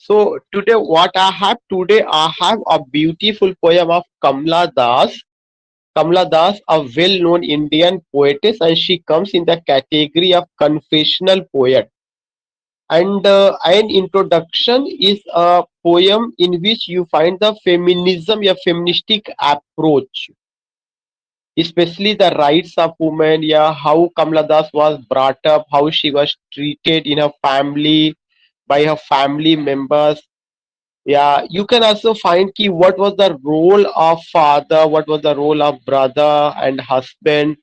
So today I have a beautiful poem of Kamla Das. Kamla Das, a well-known Indian poetess, and she comes in the category of confessional poet. And an introduction is a poem in which you find the feminism, a feministic approach, especially the rights of women. Yeah, how Kamla Das was brought up, how she was treated in her family by her family members. Yeah, you can also find ki what was the role of father, what was the role of brother and husband,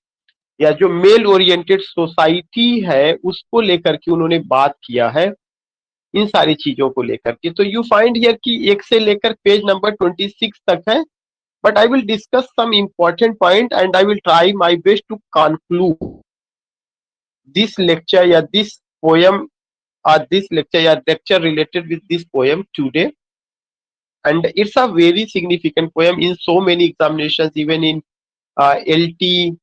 या जो mail oriented society है उसको लेकर के उन्होंने बात किया है, इन सारी चीजों को लेकर के। तो यू फाइंड हियर कि एक से लेकर पेज नंबर 26 तक है, but I will discuss some important point and I will try my best to conclude this lecture, yeah, this poem or this lecture, yeah, lecture related with this poem today. And it's a very significant poem in so many examinations, even in LT,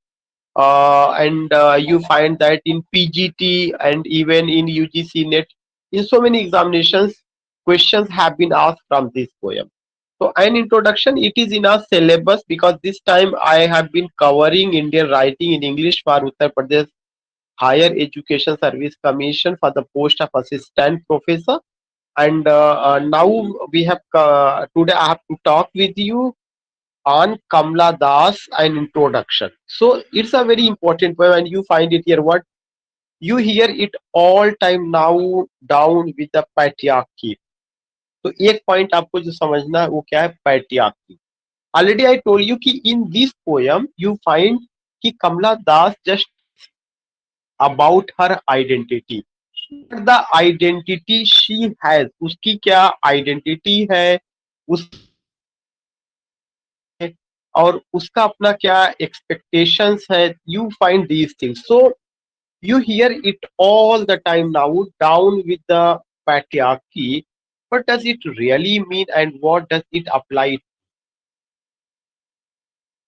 and you find that in PGT and even in UGC NET. In so many examinations, questions have been asked from this poem. So an introduction, it is in our syllabus because this time I have been covering Indian writing in English for Uttar Pradesh Higher Education Service Commission for the post of assistant professor. And now we have today I have to talk with you on Kamla Das, an introduction. So it's a very important poem, and you find it here. What you hear it all time now down with the patriarchy. तो एक point आपको जो समझना है वो क्या है, patriarchy. Already I told you कि in this poem you find कि Kamla Das just about her identity. What the identity she has, उसकी क्या identity है, उस और उसका अपना क्या expectations है, you find these things. So you hear it all the time now down with the patriarchy. What does it really mean and what does it apply,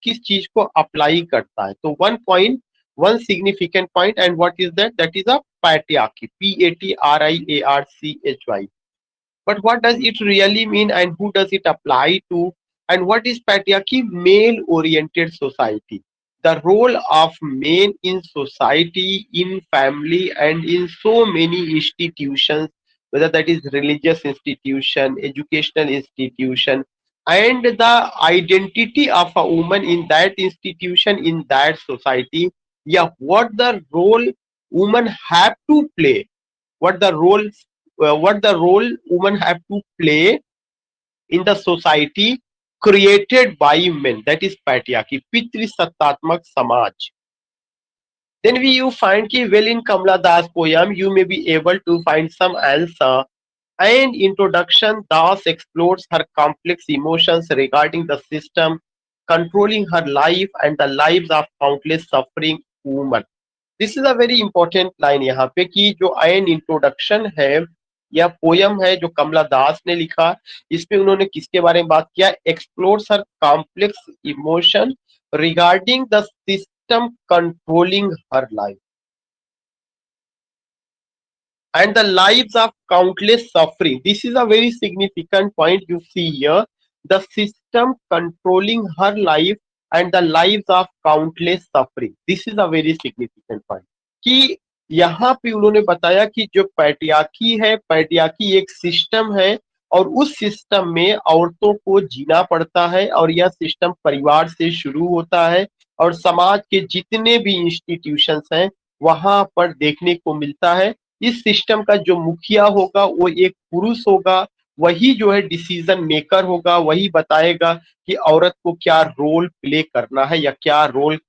किस चीज को अप्लाई करता है? तो one point, one significant point, and what is that is a patriarchy, PATRIARCHY. But what does it really mean and who does it apply to? And what is patriarchy? Male oriented society. The role of men in society, in family, and in so many institutions, whether that is religious institution, educational institution, and the identity of a woman in that institution, in that society. Yeah, what the role women have to play, what the role, what the role women have to play in the society created by men, that is patriarchy, पितृसत्तात्मक समाज. Then we you find कि well in Kamla Das poem you may be able to find some answer. And introduction, Das explores her complex emotions regarding the system controlling her life and the lives of countless suffering women. This is a very important line यहाँ पे कि जो ion introduction है या poem है जो कमला दास ने लिखा, इसमें उन्होंने किसके बारे में बात किया, explores her complex emotion regarding the system controlling her life and the lives of countless suffering. This is a very significant point you see here. The system controlling her life and the lives of countless suffering. This is a very significant point. कि यहाँ पे उन्होंने बताया कि जो patriarchy है, patriarchy एक system है और उस सिस्टम में औरतों को जीना पड़ता है और यह सिस्टम परिवार से शुरू होता है और समाज के जितने भी इंस्टीट्यूशंस हैं वहां पर देखने को मिलता है। इस सिस्टम का जो मुखिया होगा वो एक पुरुष होगा, वही जो है डिसीजन मेकर होगा, वही बताएगा कि औरत को क्या रोल प्ले करना है या क्या रोल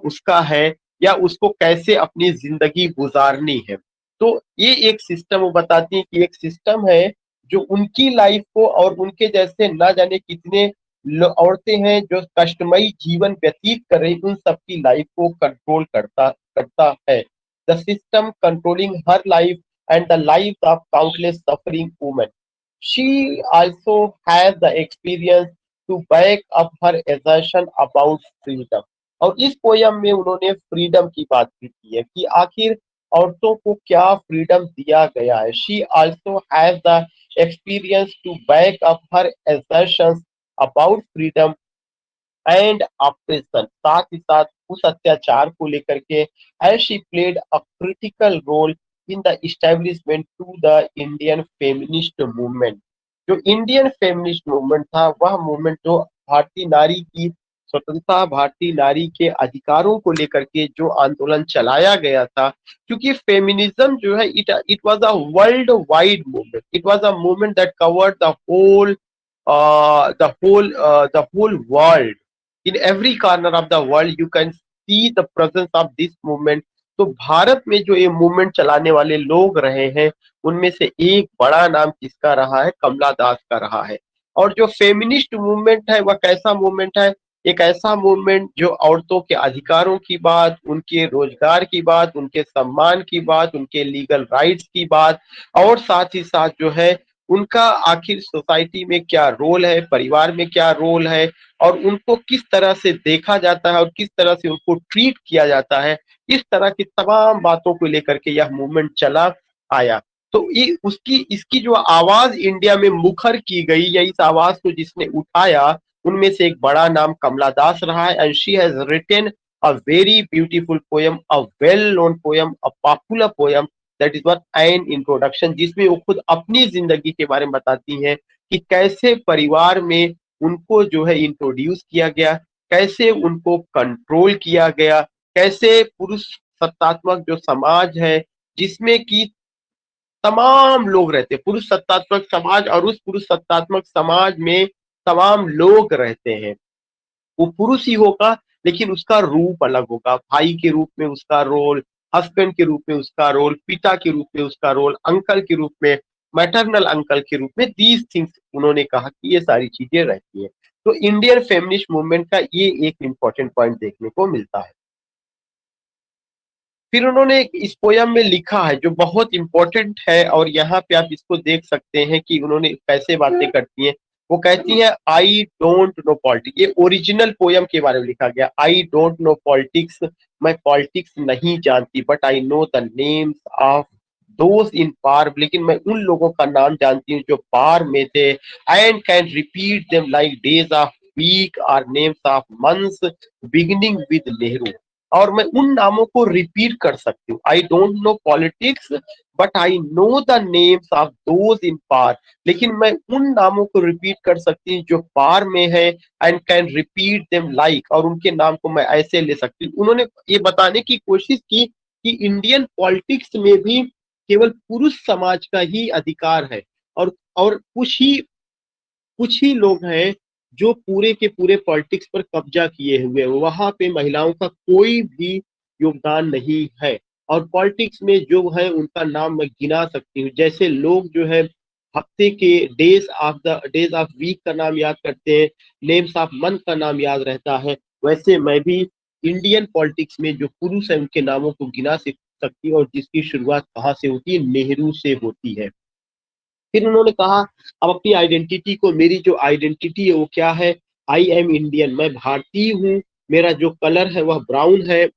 उसका है या उसको कैसे अपनी जिंदगी गुजारनी है। तो ये एक सिस्टम वो बताती है कि एक सिस्टम है जो उनकी लाइफ को और उनके जैसे ना जाने कितने औरतें हैं जो कष्टमयी जीवन व्यतीत कर रही, उन सबकी लाइफ को कंट्रोल करता करता है। The system controlling her life and the lives of countless suffering women. She also has the experience to back up her assertion about freedom. और इस पोयम में उन्होंने फ्रीडम की बात भी की है कि आखिर औरतों को क्या फ्रीडम दिया गया है। She also has the experience to back up her assertions about freedom and oppression. साथ ही साथ उस अत्याचार को लेकर के as she played a critical role in the establishment to the Indian feminist movement. जो इंडियन फेमिनिस्ट मूवमेंट था वह मूवमेंट जो भारतीय नारी की स्वतंत्रता, भारतीय नारी के अधिकारों को लेकर के जो आंदोलन चलाया गया था, क्योंकि फेमिनिज्म जो है it was a world wide movement, it was a movement that covered the whole world. In every corner of the world you can see the presence of this movement. तो भारत में जो ये मूवमेंट चलाने वाले लोग रहे हैं उनमें से एक बड़ा नाम किसका रहा है, कमला दास का रहा है। और जो फेमिनिस्ट मूवमेंट है वह कैसा मूवमेंट है, एक ऐसा मूवमेंट जो औरतों के अधिकारों की बात, उनके रोजगार की बात, उनके सम्मान की बात, उनके लीगल राइट्स की बात, और साथ ही साथ जो है उनका आखिर सोसाइटी में क्या रोल है, परिवार में क्या रोल है, और उनको किस तरह से देखा जाता है और किस तरह से उनको ट्रीट किया जाता है, इस तरह की तमाम बातों को लेकर के यह मूवमेंट चला आया। तो ये उसकी इसकी जो आवाज इंडिया में मुखर की गई या इस आवाज को जिसने उठाया उनमें से एक बड़ा नाम कमला दास रहा है। And she has written a very beautiful poem, a well known poem, a popular poem, that is one an introduction, जिसमें वो खुद अपनी जिंदगी के बारे में बताती हैं कि कैसे परिवार में उनको जो है इंट्रोड्यूस किया गया, कैसे उनको कंट्रोल किया गया, कैसे पुरुष सत्तात्मक जो समाज है जिसमें कि तमाम लोग रहते हैं, पुरुष सत्तात्मक समाज, और उस पुरुष सत्तात्मक समाज में तमाम लोग रहते हैं। वो पुरुष ही होगा लेकिन उसका रूप अलग होगा, भाई के रूप में उसका रोल, हस्बैंड के रूप में उसका रोल, पिता के रूप में उसका रोल, अंकल के रूप में, मैटरनल अंकल के रूप में, दीज थिंग्स उन्होंने कहा कि ये सारी चीजें रहती है। तो इंडियन फेमिनिस्ट मूवमेंट का ये एक इंपॉर्टेंट पॉइंट देखने को मिलता है। फिर उन्होंने इस पोयम में लिखा है जो बहुत इंपॉर्टेंट है, और यहाँ पे आप इसको देख सकते हैं कि उन्होंने कैसे बातें करती हैं। वो कहती हैं आई डोंट नो पॉलिटिक्स, ये ओरिजिनल पोयम के बारे में लिखा गया। आई डोंट नो पॉलिटिक्स, मैं पॉलिटिक्स नहीं जानती, but I know the names of those in power, लेकिन मैं उन लोगों का नाम जानती हूँ जो पार में थे। And can repeat them like days of week और names of months beginning with Nehru. और मैं उन नामों को रिपीट कर सकती हूँ। I don't know politics but I know the names of those in power, लेकिन मैं उन नामों को रिपीट कर सकती हूँ जो पार में है। And can repeat them like, और उनके नाम को मैं ऐसे ले सकती हूँ। उन्होंने ये बताने की कोशिश की कि इंडियन पॉलिटिक्स में भी केवल पुरुष समाज का ही अधिकार है, और कुछ ही लोग हैं जो पूरे के पूरे पॉलिटिक्स पर कब्जा किए हुए हैं। वहां पे महिलाओं का कोई भी योगदान नहीं है। और पॉलिटिक्स में जो है उनका नाम मैं गिना सकती हूँ, जैसे लोग जो है हफ्ते के डेज ऑफ वीक का नाम याद करते हैं, नेम्स ऑफ मंथ का नाम याद रहता है, वैसे मैं भी इंडियन पॉलिटिक्स में जो पुरुष है उनके नामों को गिना सकती हूँ, और जिसकी शुरुआत कहाँ से होती है, नेहरू से होती है। फिर उन्होंने कहा अब अपनी आइडेंटिटी को, मेरी जो आइडेंटिटी है वो क्या है, आई एम इंडियन, मैं भारतीय हूँ, मेरा जो कलर है वह ब्राउन है,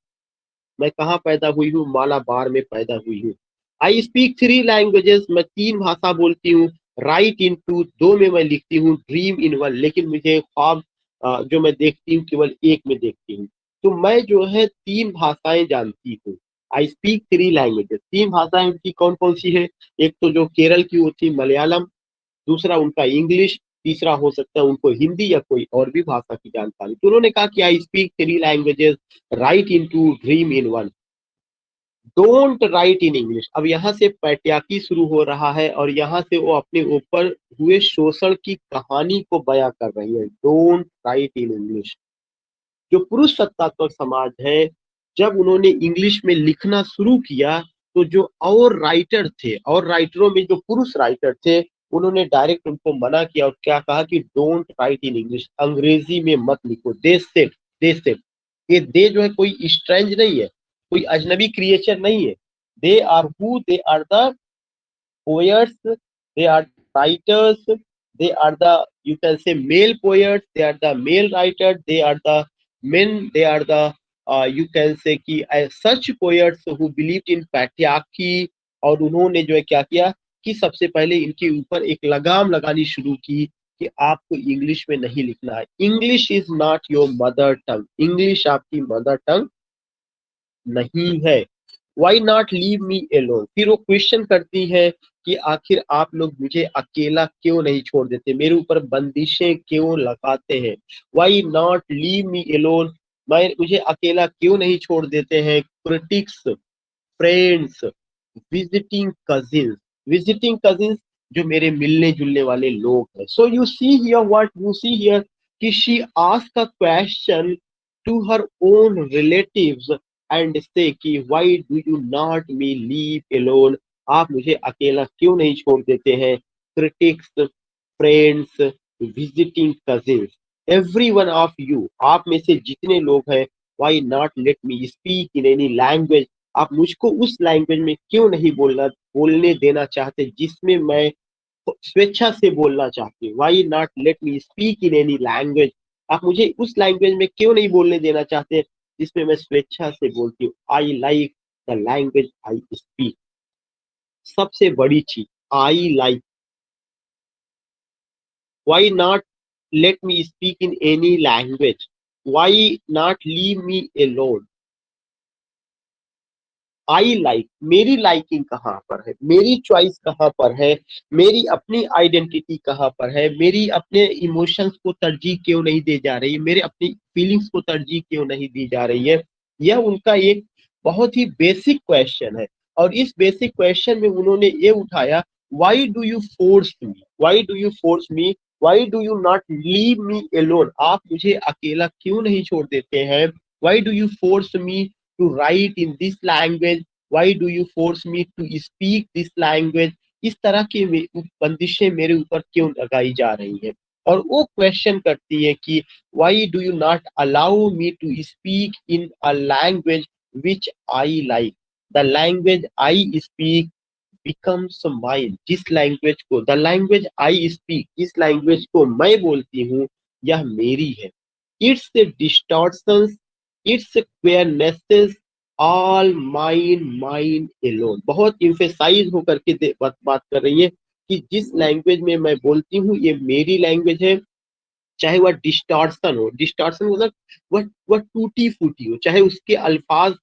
मैं कहाँ पैदा हुई हूँ, मालाबार में पैदा हुई हूँ। आई स्पीक थ्री लैंग्वेजेस, मैं तीन भाषा बोलती हूँ। राइट इन टू, दो में मैं लिखती हूँ। ड्रीम इन वन, लेकिन मुझे ख्वाब जो मैं देखती हूँ केवल एक में देखती हूँ। तो मैं जो है तीन भाषाएं जानती हूँ। आई स्पीक थ्री लैंग्वेजेस, तीन भाषाएं उनकी कौन कौन सी है, एक तो जो केरल की होती मलयालम, दूसरा उनका इंग्लिश, तीसरा हो सकता है उनको हिंदी या कोई और भी भाषा की जानकारी। तो उन्होंने कहा कि I speak three languages, write in two, dream in one, don't write in English. अब यहाँ से पैट्याकी शुरू हो रहा है और यहाँ से वो अपने ऊपर हुए शोषण की कहानी को बयां कर रही है। Don't write in English. जो पुरुष सत्तात्मक समाज है, जब उन्होंने इंग्लिश में लिखना शुरू किया तो जो और राइटर थे, और राइटरों में जो पुरुष राइटर थे, उन्होंने डायरेक्ट उनको मना किया और क्या कहा कि डोंट राइट इन इंग्लिश, अंग्रेजी में मत लिखो। दे से ये दे जो है कोई स्ट्रेंज नहीं है, कोई अजनबी क्रिएचर नहीं है। They are who, they are the poets, they are writers, they are the, you can say, male poets, they are the male writers, they are the men, they are the you can say कि such poets who believed in patriarchy, और उन्होंने जो है क्या किया कि सबसे पहले इनके ऊपर एक लगाम लगानी शुरू की कि आपको इंग्लिश में नहीं लिखना है। English is not your mother tongue, English आपकी मदर टंग नहीं है। Why not leave me alone, फिर वो क्वेश्चन करती है कि आखिर आप लोग मुझे अकेला क्यों नहीं छोड़ देते, मेरे ऊपर बंदिशें क्यों लगाते हैं। Why not leave me alone, मैं मुझे अकेला क्यों नहीं छोड़ देते हैं। क्रिटिक्स, फ्रेंड्स, विजिटिंग कजिन्स जो मेरे मिलने जुलने वाले लोग हैं। So you see here what you see here कि she ask a question to her own relatives and say कि why do you not me leave alone, आप मुझे अकेला क्यों नहीं छोड़ देते हैं। Critics, friends, visiting cousins, every one of you, आप में से जितने लोग हैं, why not let me speak in any language, आप मुझको उस लैंग्वेज में क्यों नहीं बोलने देना चाहते जिसमें मैं स्वेच्छा से बोलना चाहती हूँ। Why not let me speak in any language, आप मुझे उस लैंग्वेज में क्यों नहीं बोलने देना चाहते जिसमें मैं स्वेच्छा से बोलती हूँ। I like the language I speak, सबसे बड़ी चीज I like. Why not let me speak in any language, why not leave me alone. I like, मेरी लाइकिंग कहाँ पर है, मेरी चॉइस कहाँ पर है, मेरी अपनी आइडेंटिटी कहाँ पर है, मेरी अपने इमोशंस को तरजीह क्यों नहीं दी जा रही है, मेरे अपनी फीलिंग्स को तरजीह क्यों नहीं दी जा रही है। यह उनका एक बहुत ही बेसिक क्वेश्चन है। और इस बेसिक क्वेश्चन में उन्होंने ये उठाया, why do you force me, why do you force me, why do you not leave me alone, आप मुझे अकेला क्यों नहीं छोड़ देते हैं। Why do you force me to write in this language, why do you force me to speak this language, इस तरह की बंदिशें मेरे ऊपर क्यों लगाई जा रही है। और वो क्वेश्चन करती है कि why do you not allow me to speak in a language which I like, the language I speak becomes mine, जिस लैंग्वेज को द लैंग्वेज आई स्पीक, इस लैंग्वेज को मैं बोलती हूँ, यह मेरी है। It's distortions, its queernesses, all mine mine alone, बहुत इम्फेसाइज होकर के बात कर रही है कि जिस लैंग्वेज में मैं बोलती हूँ ये मेरी लैंग्वेज है। चाहे वह डिस्टॉर्शन हो, डिस्टॉर्शन मतलब वह टूटी फूटी हो, चाहे उसके अल्फाज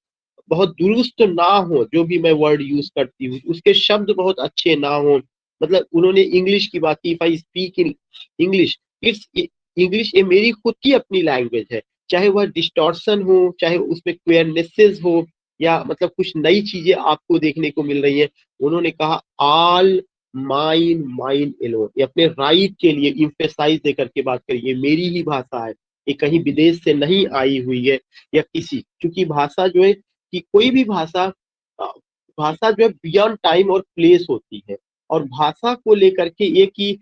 बहुत दुरुस्त ना हो, जो भी मैं वर्ड यूज करती हूँ उसके शब्द बहुत अच्छे ना हो। मतलब उन्होंने इंग्लिश की बात की, if I speak in English, it's English, ये मेरी खुद की अपनी लैंग्वेज है। चाहे वह डिस्टॉर्शन हो, चाहे उसमें क्वेयरनेसेस हो, या मतलब कुछ नई चीजें आपको देखने को मिल रही है। उन्होंने कहा ऑल माइन माइन एलोन, ये अपने राइट के लिए इम्फेसाइज देकर के बात करिए, ये मेरी ही भाषा है, ये कहीं विदेश से नहीं आई हुई है या किसी, क्योंकि भाषा जो है कि कोई भी भाषा भाषा जो है बियॉन्ड टाइम और प्लेस होती है। और भाषा को लेकर के ये कि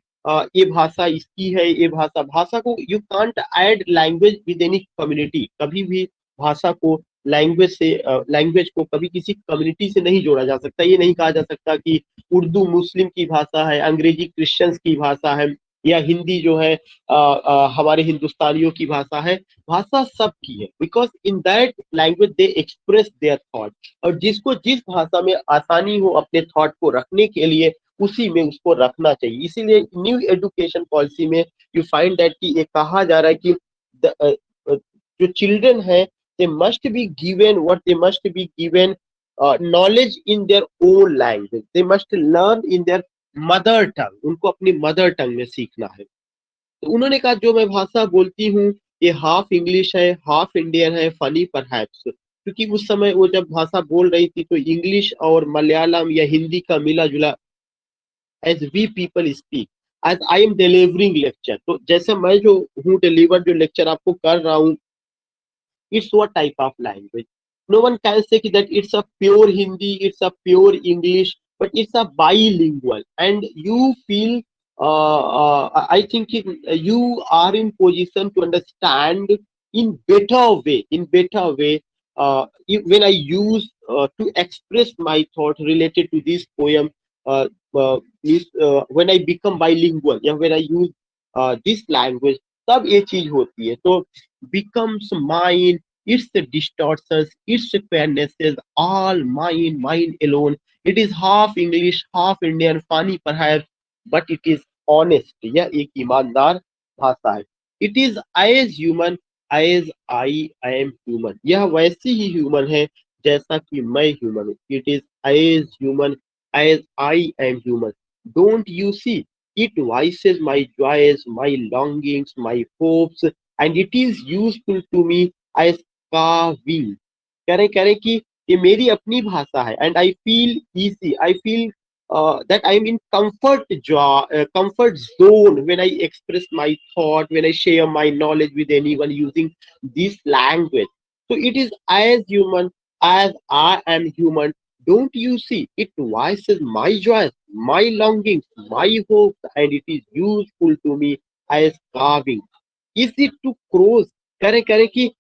ये भाषा इसकी है, ये भाषा, भाषा को you can't add language with any community, कभी भी भाषा को लैंग्वेज को कभी किसी कम्युनिटी से नहीं जोड़ा जा सकता। ये नहीं कहा जा सकता कि उर्दू मुस्लिम की भाषा है, अंग्रेजी क्रिश्चियंस की भाषा है, या हिंदी जो है हमारे हिंदुस्तानियों की भाषा है। भाषा सबकी है, because in that language they express their thought, और जिसको जिस भाषा में आसानी हो अपने थॉट को रखने के लिए उसी में उसको रखना चाहिए। इसीलिए न्यू एजुकेशन पॉलिसी में यू फाइंड दैट कि ये कहा जा रहा है कि जो चिल्ड्रन है they must be given what they must be given knowledge in their own language, they must learn in their mother tongue, उनको अपनी मदर टंग में सीखना है। तो उन्होंने कहा जो मैं भाषा बोलती हूँ ये हाफ इंग्लिश है, हाफ इंडियन है, फनी परहैप्स, क्योंकि उस समय वो जब भाषा बोल रही थी तो इंग्लिश और मलयालम या हिंदी का मिला जुला as we people speak, as I am delivering lecture, तो जैसे मैं जो हूँ डिलीवर जो लेक्चर आपको कर रहा हूँ, it's what type of language. No one can say that it's a pure Hindi, it's a pure English, but it's a bilingual. And you feel, I think you are in position to understand in better way, when I use to express my thought related to this poem, uh, when I become bilingual, या when I use this language, तब ये चीज होती है। तो becomes mine, its distortions, its fairnesses, all mine, mine alone. It is half English, half Indian, funny perhaps, but it is honest. यह एक ईमानदार भाषा है. It is as human as I am human. यह वैसी ही human है जैसा कि मैं human हूँ. It is as human as I am human. Don't you see? It voices my joys, my longings, my hopes, and it is useful to me as carving. कह रहे कि ये मेरी अपनी भाषा है and I feel easy I feel that I'm in comfort zone when I express my thought, when I share my knowledge with anyone using this language. So it is as human as I am human. Don't you see? It voices my joys, my longings, my hopes, and it is useful to me as carving. Easy to cross. करें कि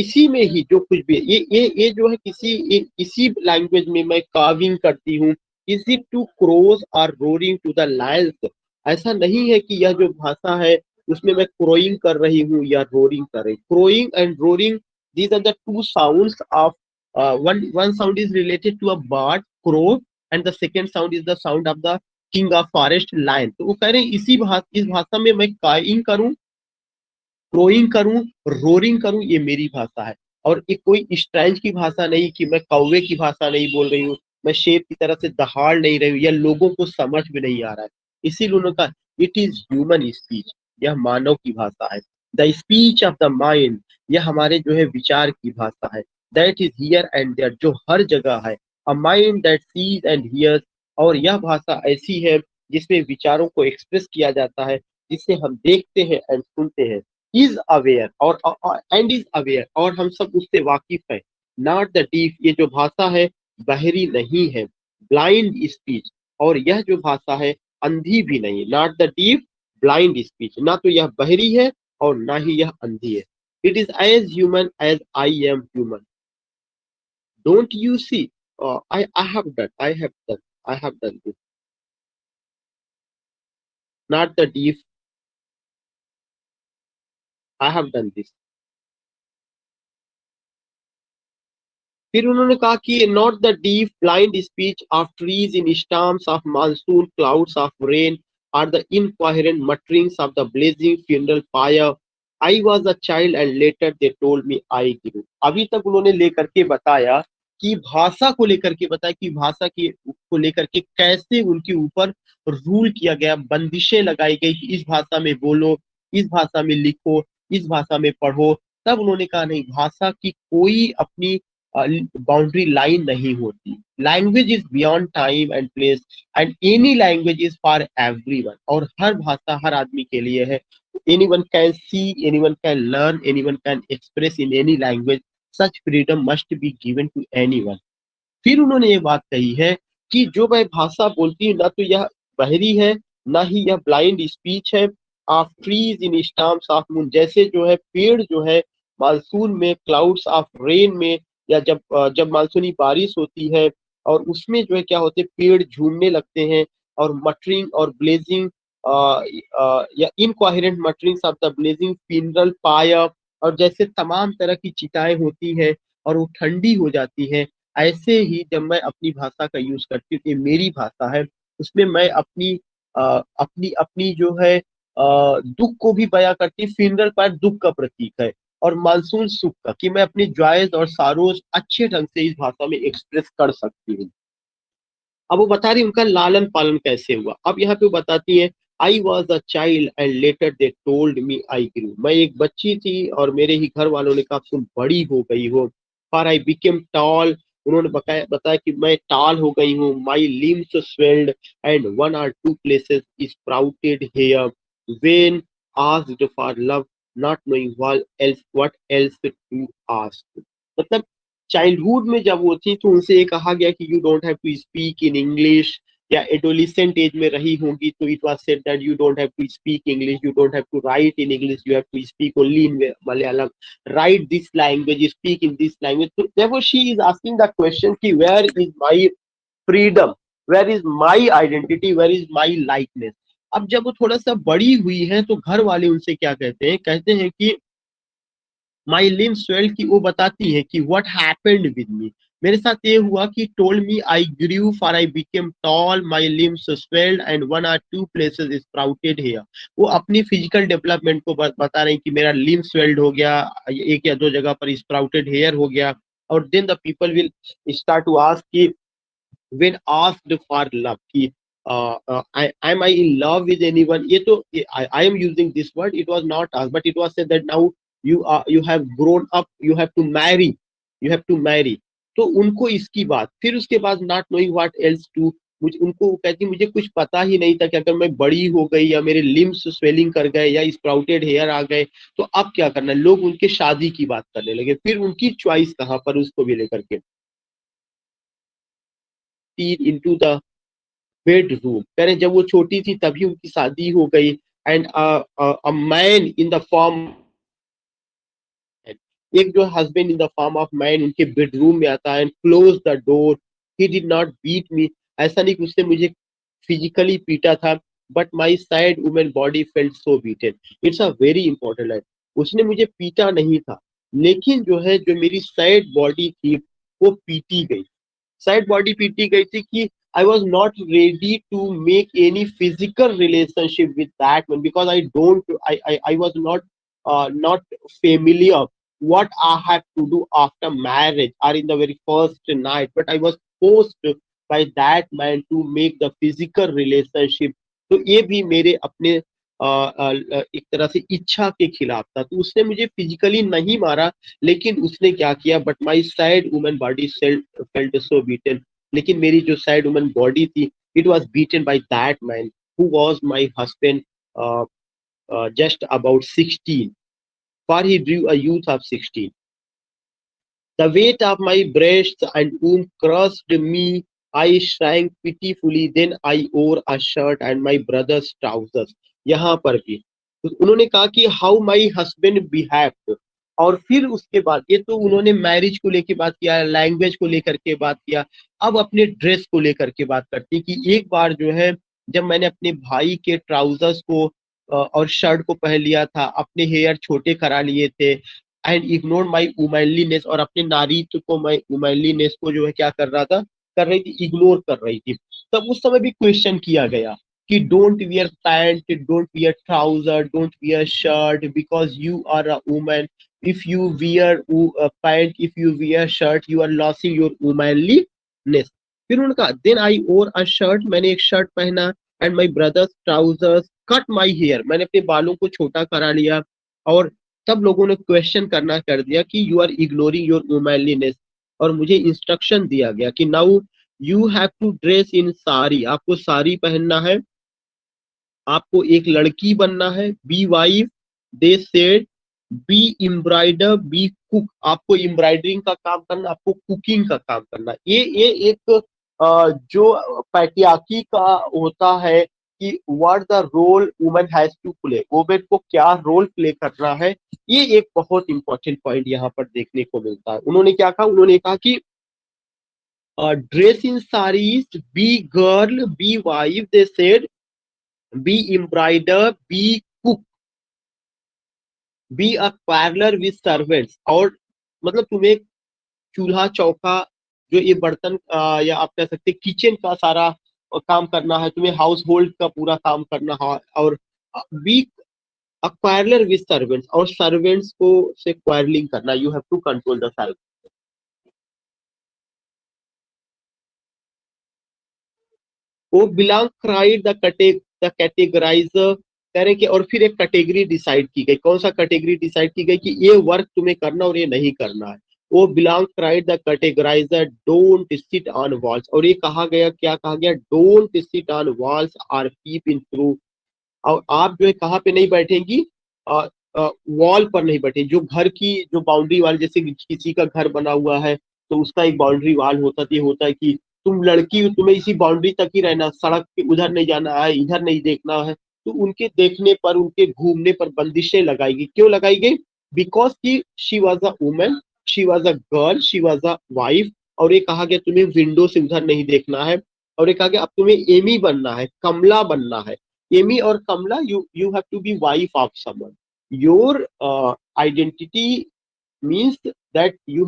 इसी में ही जो कुछ भी है, ये जो है इसी लैंग्वेज में मैं कार्विंग करती हूँ. Easy to crows or roaring to the lions. ऐसा नहीं है कि यह जो भाषा है उसमें मैं क्रोइंग कर रही हूँ या रोरिंग कर रही हूँ. Crowing and roaring, these are the two sounds of one sound is related to a bird, crow, and the second sound is the sound of the king of forest, lion. तो वो कह रहे हैं इस भाषा में मैं काइंग करूं, क्रोइंग करूं, रोरिंग करूं, ये मेरी भाषा है. और ये कोई स्ट्रेंज की भाषा नहीं कि मैं कौवे की भाषा नहीं बोल रही हूँ, मैं शेर की तरह से दहाड़ नहीं रही हूँ, या लोगों को समझ में नहीं आ रहा है. इसीलिए उन्होंने कहा इट इज ह्यूमन स्पीच. यह मानव की भाषा है. The speech of the mind, यह हमारे जो है विचार की भाषा है. That is here and there, जो हर जगह है. A mind that sees and hears, और यह भाषा ऐसी है जिसमें विचारों को एक्सप्रेस किया जाता है, जिससे हम देखते हैं एंड सुनते हैं. इज अवेयर और एंड इज अवेयर, और हम सब उससे वाकिफ है. नॉट द डीफ, ये जो भाषा है बहरी नहीं है. ब्लाइंड स्पीच, और यह जो भाषा है अंधी भी नहीं. Not the deaf blind speech, ना तो यह बहरी है और ना ही यह अंधी है. It is as human as I am human. Don't you see? I have done this. Not the deaf, I have done this. फिर उन्होंने कहा कि not the deep blind speech of trees in storms of monsoon, clouds of rain, are the incoherent mutterings of the blazing funeral fire. I was a child and later they told me I grew. अभी तक उन्होंने लेकर के बताया कि भाषा को लेकर के बताया कि भाषा की को लेकर के कैसे उनके ऊपर रूल किया गया, बंदिशें लगाई गई कि इस भाषा में बोलो, इस भाषा में लिखो, इस भाषा में पढ़ो. तब उन्होंने कहा नहीं, भाषा की कोई अपनी बाउंड्री लाइन नहीं होती. Language is beyond time and place, and any language is for everyone, और हर भाषा हर आदमी के लिए है. Anyone can see, anyone can learn, anyone can express in any language. Such freedom must be given to anyone. फिर उन्होंने ये बात कही है कि जो मैं भाषा बोलती हूँ, ना तो यह बहरी है, ना ही यह ब्लाइंड स्पीच है. Of trees in storms of moon, जैसे जो है पेड़ जो है मानसून में, क्लाउड्स ऑफ रेन में, या जब मानसूनी बारिश होती है और उसमें जो है क्या होते हैं, पेड़ झूमने लगते हैं. और मटरिंग और ब्लेजिंग, या incoherent mutterings of the blazing funeral fire, और जैसे तमाम तरह की चिताएं होती हैं और वो ठंडी हो जाती हैं, ऐसे ही जब मैं अपनी भाषा का यूज करती हूँ, ये मेरी भाषा है, उसमें मैं अपनी अपनी जो है दुख को भी बयां करती. फ्यूनरल पर दुख का प्रतीक है, और मानसून सुख का, कि मैं अपनी जॉयज और सारोज अच्छे ढंग से इस भाषा में एक्सप्रेस कर सकती हूँ. अब वो बता रही उनका लालन पालन कैसे हुआ. अब यहाँ पे वो बताती है I was a child and later they told me I grew. मैं एक बच्ची थी और मेरे ही घर वालों ने कहा तुम बड़ी हो गई हो. फॉर आई बिकेम टॉल, उन्होंने बताया कि मैं टॉल हो गई हूँ. My limbs swelled and one or two places sprouted hair when asked for love, not knowing what else to ask. मतलब चाइल्डहुड में जब वो थी तो उनसे ये कहा गया कि you don't have to speak in English, या एडोलिसेंट एज में रही होंगी तो it was said that you don't have to speak English, you don't have to write in English, you have to speak only in Malayalam, write this language, speak in this language. तो therefore she is asking the question कि where is my freedom, where is my identity, where is my likeness. अब जब वो थोड़ा सा बड़ी हुई है तो घर वाले उनसे क्या कहते हैं कि माई लिम्ब स्वेल्ड की वो बताती है कि व्हाट हैपेंड विद मी, मेरे साथ ये हुआ कि told me I grew for I became tall my limbs swelled and one or two places sprouted hair. वो अपनी फिजिकल डेवलपमेंट को बता रहे हैं कि मेरा लिम्ब स्वेल्ड हो गया, एक या दो जगह पर स्प्राउटेड हेयर हो गया। और then the people will start to ask कि when asked for love कि am I in love with anyone, ये तो I am using this word, it was not asked but it was said that now you have grown up, you have to marry, you have to marry। तो उनको इसकी बात, फिर उसके बाद not knowing what else to, मुझे उनको कहती मुझे कुछ पता ही नहीं था कि अगर मैं बड़ी हो गई या मेरे लिम्स स्वेलिंग कर गए या स्प्राउटेड हेयर आ गए तो अब क्या करना। लोग उनके शादी की बात करने लगे, फिर उनकी चॉइस कहाँ पर उसको भी लेकर के इनटू द बेडरूम। कह रहे जब वो छोटी थी तभी उनकी शादी हो गई। And a man in the form, एक जो husband in the form of man उनके बेडरूम में आता है and close the door. He did not beat me, ऐसा नहीं कि उसने मुझे फिजिकली पीटा था, but my sad woman body felt so beaten. It's a very important line. उसने मुझे पीटा नहीं था, लेकिन जो है जो मेरी सैड बॉडी थी वो पीटी गई। साइड बॉडी पीटी गई थी कि I was not ready to make any physical relationship with that one because I don't I was not familiar what I have to do after marriage or in the very first night, but I was forced by that man to make the physical relationship। तो ये भी मेरे अपने एक तरह से इच्छा के खिलाफ था। तो उसने मुझे फिजिकली नहीं मारा, लेकिन उसने क्या किया, but my sad woman body felt so beaten, लेकिन मेरी जो सैड वुमन बॉडी थी it was beaten by that man who was my husband just about 16, for he drew a youth of 16। The weight of my breasts and womb crushed me. I shrank pitifully. Then I wore a shirt and my brother's trousers। यहाँ पर भी तो उन्होंने कहा कि how my husband behaved. और फिर उसके बाद ये तो उन्होंने मैरिज को लेकर बात किया, लैंग्वेज को लेकर के बात किया। अब अपने ड्रेस को लेकर के बात करती है कि एक बार जो है जब मैंने अपने भाई के ट्राउजर्स को और शर्ट को पहन लिया था, अपने हेयर छोटे करा लिए थे एंड इग्नोर माई वुमैनलीनेस, और अपने नारीत्व को, मैं वुमैनलीनेस को जो है क्या कर रहा था, कर रही थी, इग्नोर कर रही थी। तब उस समय भी क्वेश्चन किया गया कि don't wear pant, don't wear trouser, don't wear shirt because you are a woman. If you wear pant, if you wear shirt, you are losing your womanliness. फिर उन्होंने कहा then I ore a shirt, मैंने एक shirt पहना, and my brother's trousers, cut my hair, मैंने अपने बालों को छोटा करा लिया। और तब लोगों ने क्वेश्चन करना कर दिया कि you are ignoring your womanliness, और मुझे इंस्ट्रक्शन दिया गया कि now you have to dress in sari, आपको साड़ी पहनना है, आपको एक लड़की बनना है, be wife, they said, be embroiderer, be cook, आपको एम्ब्रॉयडरिंग का काम करना, आपको कुकिंग का काम करना। ये एक जो पैट्रियार्की का होता है कि what the role women has to play, women को क्या रोल प्ले करना है, ये एक बहुत इंपॉर्टेंट पॉइंट यहाँ पर देखने को मिलता है। उन्होंने क्या कहा, उन्होंने कहा कि dress in saris, be girl, be wife, they said, be embroiderer, be cook, be a parlour with servants. और मतलब तुम्हें चूल्हा चौका, जो ये बर्तन या आप कह सकते किचन का सारा काम करना है, तुम्हें हाउस होल्ड का पूरा काम करना है। और be a quarreller with servants, और सर्वेंट्स को से क्वारलिंग करना, you have to control the servant. वो बिलोंग क्राइड द कैटेगराइजर, कह रहे कि और फिर एक कैटेगरी डिसाइड की गई। कौन सा कैटेगरी डिसाइड की गई कि ये वर्क तुम्हें करना और ये नहीं करना है। वो belong cried the categorizer don't sit on walls, और ये कहा गया, क्या कहा गया, डोंट सिट ऑन वॉल्स और कीप इन थ्रू। और आप जो है कहाँ पे नहीं बैठेंगी, वॉल पर नहीं बैठे, जो घर की जो बाउंड्री वाल, जैसे किसी का घर बना हुआ है तो उसका एक बाउंड्री वाल होता है। ये होता है कि तुम लड़की हो, तुम्हें इसी बाउंड्री तक ही रहना, सड़क के उधर नहीं जाना है, इधर नहीं देखना है। तो उनके देखने पर, उनके घूमने पर बंदिशें लगाई गई। क्यों लगाई गई? बिकॉज की she was a women, she was a girl, she was a wife. और ये कहा गया तुम्हें विंडो से उधर नहीं देखना है। और ये कहा गया अब तुम्हें एमी बनना है, कमला बनना है। एमी और कमला, you have to be wife of someone। Your identity means that you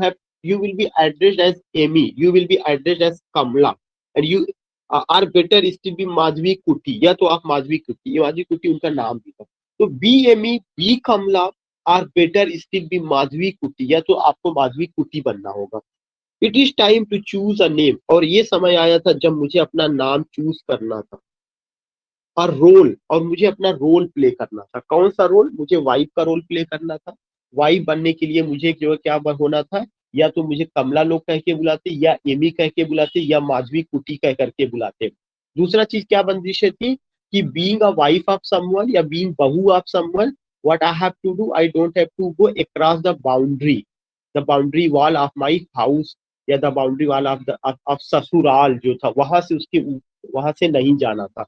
will be addressed as Amy, you will be addressed as Kamla, and you are better still be Madhavi कुटी, या तो आप माधवी कुटी, ये माधवी कुटी उनका नाम भी था। तो be Amy, be Kamala, or better still be Madhavikutty, या तो आपको माधवी कुटी बनना होगा। It is time to choose a name, और ये समय आया था जब मुझे अपना नाम चूज करना था। और रोल, और मुझे अपना रोल प्ले करना था। कौन सा रोल? मुझे वाइफ का रोल प्ले करना था। वाइफ बनने के लिए मुझे जो है क्या होना था, या तो मुझे कमला लोग कह के बुलाते, या एमी कह के बुलाते, या माधवी कुटी कह करके बुलाते। दूसरा चीज क्या बंदिशें थी कि being a wife of someone या बीइंग बहू of someone, what I have to do, I don't have to go across the boundary wall of my house, या the boundary wall of the of ससुराल जो था, वहां से नहीं जाना था।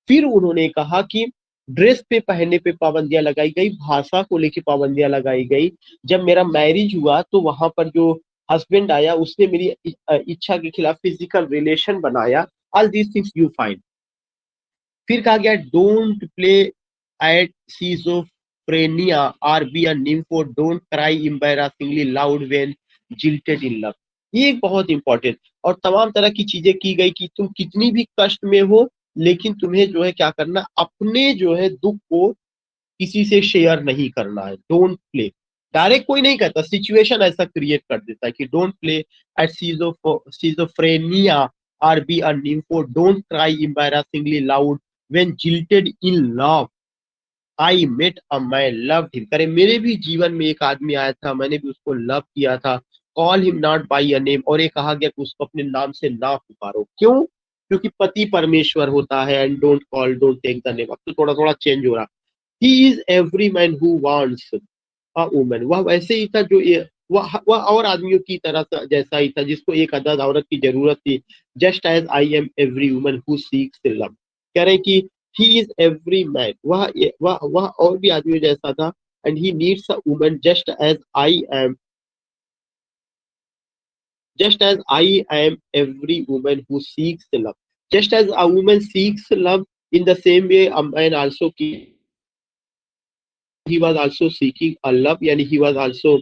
फिर उन्होंने कहा कि ड्रेस पे पहनने पे पाबंदियां लगाई गई, भाषा को लेकर पाबंदियां लगाई गई। जब मेरा मैरिज हुआ तो वहां पर जो हस्बैंड आया उसने मेरी इच्छा के खिलाफ फिजिकल रिलेशन बनाया। All these things you find. फिर कहा गया डोंट प्ले एट सीजोफ्रेनिया और be a nympho, don't cry embarrassingly loud when jilted in love. ये एक बहुत इंपॉर्टेंट, और तमाम तरह की चीजें की गई कि तुम कितनी भी कष्ट में हो, लेकिन तुम्हें जो है क्या करना, अपने जो है दुख को किसी से शेयर नहीं करना है। डोंट प्ले, डायरेक्ट कोई नहीं कहता, सिचुएशन ऐसा क्रिएट कर देता है कि don't play at schizophrenia or be a nympho, don't cry embarrassingly loud when jilted in love, I met a man loved him. करे मेरे भी जीवन में एक आदमी आया था, मैंने भी उसको लव किया था। Call him not by a name, और ये कहा गया कि उसको अपने नाम से ना पुकारो। क्यों? क्योंकि पति परमेश्वर होता है। And don't call, don't take the name. अब तो थोड़ा थोड़ा चेंज हो रहा। He is every man who wants a woman, वह वैसे ही था जो ये, वह और आदमियों की तरह जैसा ही था जिसको एक अदद औरत की जरूरत थी। Just as I am every woman who seeks love, कह रहे हैं कि ही इज एवरी मैन, वह और भी आदमियों जैसा था। And he needs a woman just as I am every woman who seeks love. Just as a woman seeks love, in the same way a man also he was also seeking a love, यानी he was also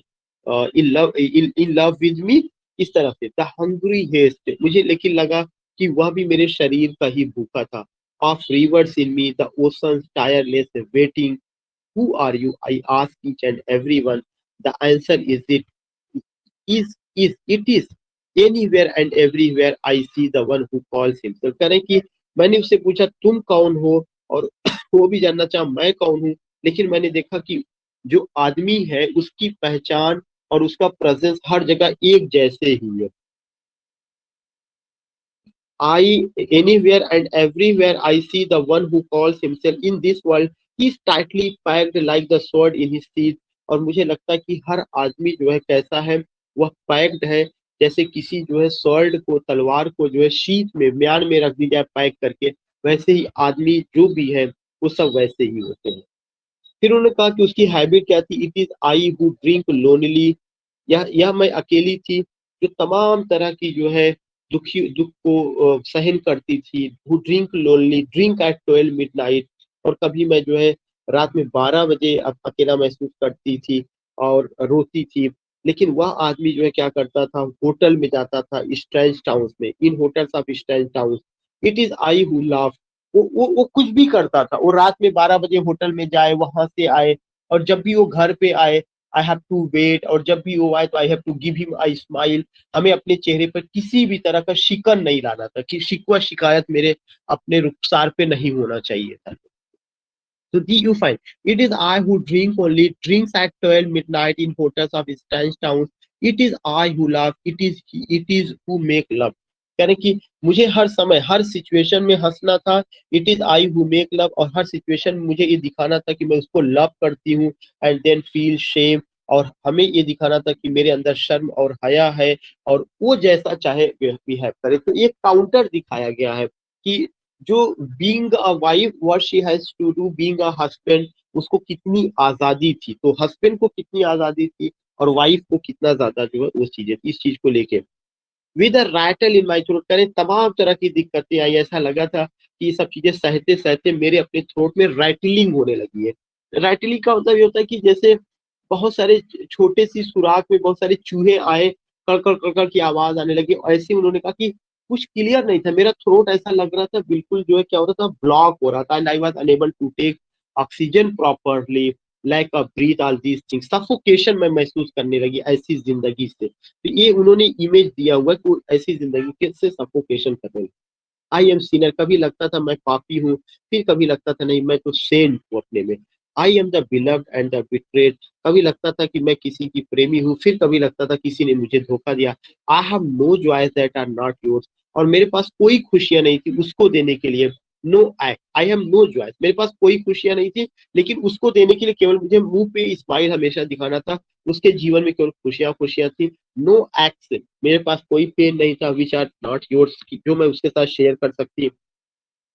in love with me। इस तरह से the hungry haste, मुझे लेकिन लगा कि वह भी मेरे शरीर का ही भूखा था। Of rivers in me the ocean tireless waiting, who are you I ask each and every one, the answer is it, is it is anywhere and everywhere I see the one who calls himself। कह रहे हैं कि मैंने उससे पूछा तुम कौन हो, और वो भी जानना चाहा मैं कौन हूँ। लेकिन मैंने देखा कि जो आदमी है उसकी पहचान और उसका प्रेजेंस हर जगह एक जैसे ही है। I anywhere and everywhere I see the one who calls himself in this world is tightly packed like the sword in his teeth। और मुझे लगता है कि हर आदमी जो है कैसा है, वह पैक्ड है, जैसे किसी जो है स्वॉर्ड को, तलवार को जो है शीत में, म्यान में रख दी जाए पैक करके, वैसे ही आदमी जो भी है वो सब वैसे ही होते हैं। फिर उन्होंने कहा कि उसकी हैबिट क्या थी, it is I who drink lonely, यह मैं अकेली थी जो तमाम तरह की जो है दुख को सहन करती थी। Who drink lonely, drink eight 12 midnight, और कभी मैं जो है रात में 12 बजे अकेला महसूस करती थी और रोती थी। लेकिन वह आदमी जो है क्या करता था, होटल में जाता था, स्ट्रेंज टाउन्स में, in hotels of strange towns, it is I who laugh. वो कुछ भी करता था, वो रात में 12 बजे होटल में जाए, वहां से आए, और जब भी वो घर पे आए आई हैव टू वेट, और जब भी वो आए तो I have to give him I smile. हमें अपने चेहरे पर किसी भी तरह का शिकन नहीं लाना था, कि शिकवा शिकायत मेरे अपने रुखसार पे नहीं होना चाहिए था। So the you find it is I who drink only, drinks at 12 midnight in hotels of strange towns. It is I who love, it is who make love। यानी कि मुझे हर समय हर सिचुएशन में हंसना था। It is I who make love, और हर situation में मुझे ये दिखाना था कि मैं उसको लव करती हूँ। एंड देन फील शेम, और हमें ये दिखाना था कि मेरे अंदर शर्म और हया है, और वो जैसा चाहे बिहेव करे। तो ये काउंटर दिखाया गया है कि जो being a wife what she has to do, being a husband उसको कितनी आजादी थी, तो हस्बैंड को कितनी आजादी थी और वाइफ को कितना ज्यादा जो है वो चीजें, इस चीज को लेके। With a rattle in my throat, करें तमाम तरह की दिक्कतें आई, ऐसा लगा था कि ये सब चीजें सहते सहते मेरे अपने थ्रोट में रैटलिंग होने लगी है। रैटलिंग का मतलब ये होता है कि जैसे बहुत सारे छोटे सी सुराख में बहुत सारे चूहे आए, कड़कड़ कड़कड़ की आवाज आने लगी। ऐसे उन्होंने कहा कि कुछ क्लियर नहीं था, मेरा थ्रोट ऐसा लग रहा था बिल्कुल जो है क्या होता था, ब्लॉक हो रहा था, and I was unable to take oxygen properly, like a breath all these things, suffocation मैं महसूस करने लगी ऐसी जिंदगी से। तो ये उन्होंने इमेज दिया हुआ है कि वो ऐसी जिंदगी के से सफोकेशन कर रहे हैं। आई एम सिनर, कभी लगता था मैं पापी हूँ, फिर कभी लगता था नहीं मैं तो सेंट हूँ अपने में। I am the beloved and the betrayed, कभी लगता था कि मैं किसी की प्रेमी हूँ, फिर कभी लगता था किसी ने मुझे धोखा दिया। I have no joys that are not yours, और मेरे पास कोई खुशियां नहीं थी उसको देने के लिए। No, I have no joys, मेरे पास कोई खुशियां नहीं थी, लेकिन उसको देने के लिए केवल मुझे मुंह पे स्माइल हमेशा दिखाना था। उसके जीवन में केवल खुशियां खुशियां थी। नो एक्शन, मेरे पास कोई पेन नहीं था विच आर नॉट योर्स, जो मैं उसके साथ शेयर कर सकती।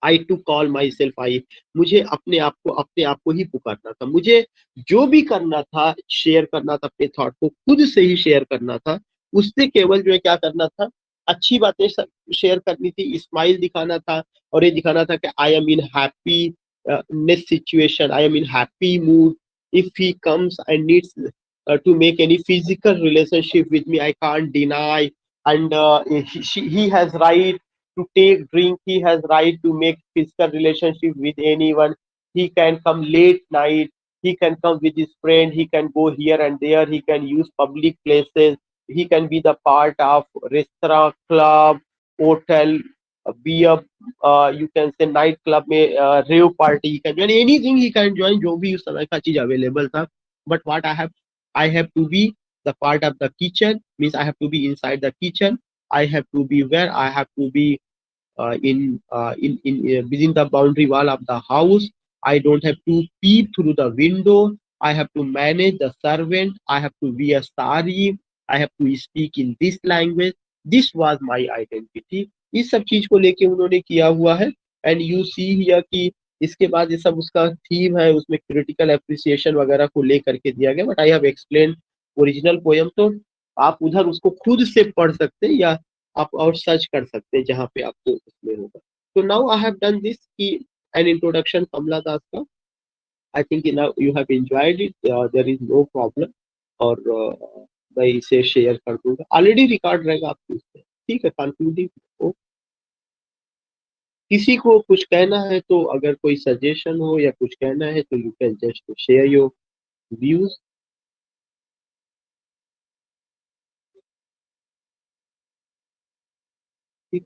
I too call myself I, मुझे अपने आप को ही पुकारना था, मुझे जो भी करना था शेयर करना था, अपने थॉट को खुद से ही शेयर करना था। उससे केवल जो है क्या करना था, अच्छी बातें शेयर करनी थी, स्माइल दिखाना था, और ये दिखाना था कि I am in happiness situation, I am in happy mood. If he comes and needs to make any physical relationship with me, I can't deny. And he has right to take drink. He has right to make physical relationship with anyone. He can come late night. He can come with his friend. He can go here and there. He can use public places. He can be the part of restaurant, club, hotel, be you can say night club में rave party he can join anything, he can join जो भी उस समय का चीज available था। But what I have to be the part of the kitchen, means I have to be inside the kitchen. I have to be where I have to be in within the boundary wall of the house. I don't have to peep through the window. I have to manage the servant. I have to be a sari. I have to speak in this language. This was my identity. इस सब चीज को लेके उन्होंने किया हुआ है। And you see here कि इसके बाद ये सब उसका थीम है, उसमें क्रिटिकल एप्रिसिएशन वगैरह को लेकर के दिया गया। But I have explain original poem, तो आप उधर उसको खुद से पढ़ सकते हैं, या आप और सर्च कर सकते हैं जहाँ पे आपको उसमें होगा। तो now I have done this की एन इंट्रोडक्शन कमला दास का। I think now you have enjoyed it, there is no problem. और मैं इसे शेयर कर दूंगा, ऑलरेडी रिकॉर्ड रहेगा आपके उसमें। ठीक है, कंक्लूडिंग। किसी को कुछ कहना है तो, अगर कोई सजेशन हो या कुछ कहना है तो you can just share your views. ठीक।